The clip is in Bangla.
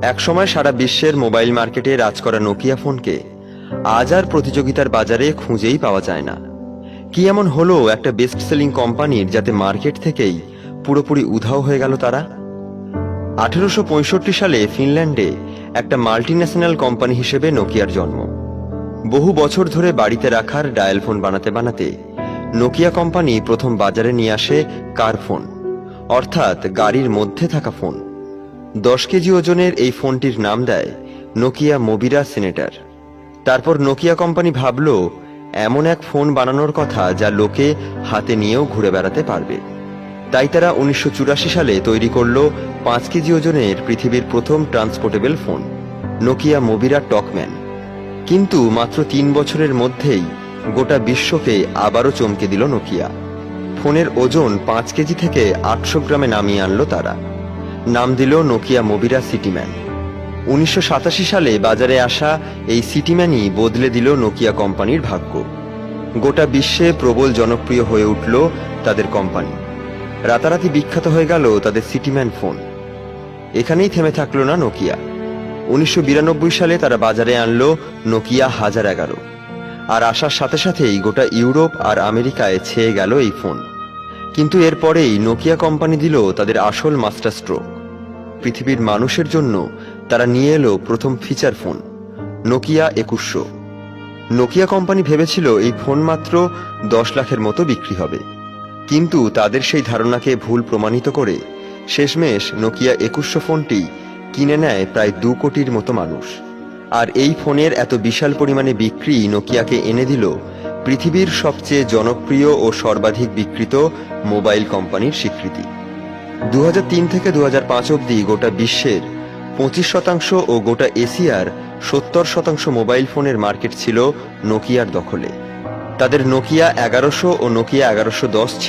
একসময় সারা বিশ্বের মোবাইল মার্কেটে রাজ করা নোকিয়া ফোনকে আজ আর প্রতিযোগিতার বাজারে খুঁজেই পাওয়া যায় না। কি এমন হলো একটা বেস্ট সেলিং কোম্পানির যাতে মার্কেট থেকেই পুরোপুরি উধাও হয়ে গেল তারা? 1865 সালে ফিনল্যান্ডে একটা মাল্টিন্যাশনাল কোম্পানি হিসেবে নোকিয়ার জন্ম। বহু বছর ধরে বাড়িতে রাখার ডায়াল ফোন বানাতে বানাতে নোকিয়া কোম্পানি প্রথম বাজারে নিয়ে আসে কার ফোন, অর্থাৎ গাড়ির মধ্যে থাকা ফোন। 10 কেজি ওজনের এই ফোনটির নাম দেয় নোকিয়া মোবিরা সিনেটার। তারপর নোকিয়া কোম্পানি ভাবল এমন এক ফোন বানানোর কথা যা লোকে হাতে নিয়েও ঘুরে বেড়াতে পারবে। তাই তারা 1984 সালে তৈরি করল 5 কেজি ওজনের পৃথিবীর প্রথম ট্রান্সপোর্টেবল ফোন, নোকিয়া মোবিরা টকম্যান। কিন্তু মাত্র 3 বছরের মধ্যেই গোটা বিশ্বকে আবারও চমকে দিল নোকিয়া। ফোনের ওজন 5 কেজি থেকে 800 গ্রামে নামিয়ে আনলো তারা। নাম দিল নোকিয়া মোবিরা সিটিম্যান। 1987 সালে বাজারে আসা এই সিটিম্যানই বদলে দিল নোকিয়া কোম্পানির ভাগ্য। গোটা বিশ্বে প্রবল জনপ্রিয় হয়ে উঠল তাদের কোম্পানি। রাতারাতি বিখ্যাত হয়ে গেল তাদের সিটিম্যান ফোন। এখানেই থেমে থাকলো না নোকিয়া। 1992 সালে তারা বাজারে আনলো নোকিয়া 1011, আর আসার সাথে সাথেই গোটা ইউরোপ আর আমেরিকায় ছেয়ে গেল এই ফোন। কিন্তু এরপরেই নোকিয়া কোম্পানি দিল তাদের আসল মাস্টার স্ট্রোক। পৃথিবীর মানুষের জন্য তারা নিয়ে এলো প্রথম feature phone, Nokia 2100। Nokia company ভেবেছিল এই ফোন মাত্র 10 লাখের মতো বিক্রি হবে, কিন্তু তাদের সেই ধারণাকে ভুল প্রমাণিত করে শেষমেশ নোকিয়া 2100 ফোনটি কিনে নেয় প্রায় 2 কোটির মতো মানুষ। আর এই ফোনের এত বিশাল পরিমাণে বিক্রি নোকিয়াকে এনে দিল পৃথিবীর সবচেয়ে জনপ্রিয় ও সর্বাধিক বিক্রিত মোবাইল কোম্পানির স্বীকৃতি। 2003 থেকে 2005 অবধি গোটা বিশ্বের 25% ও গোটা এশিয়ার 70% মোবাইল ফোনের মার্কেট ছিল নোকিয়ার দখলে। তাদের নোকিয়া 1100 ও নোকিয়া 1110 ছিল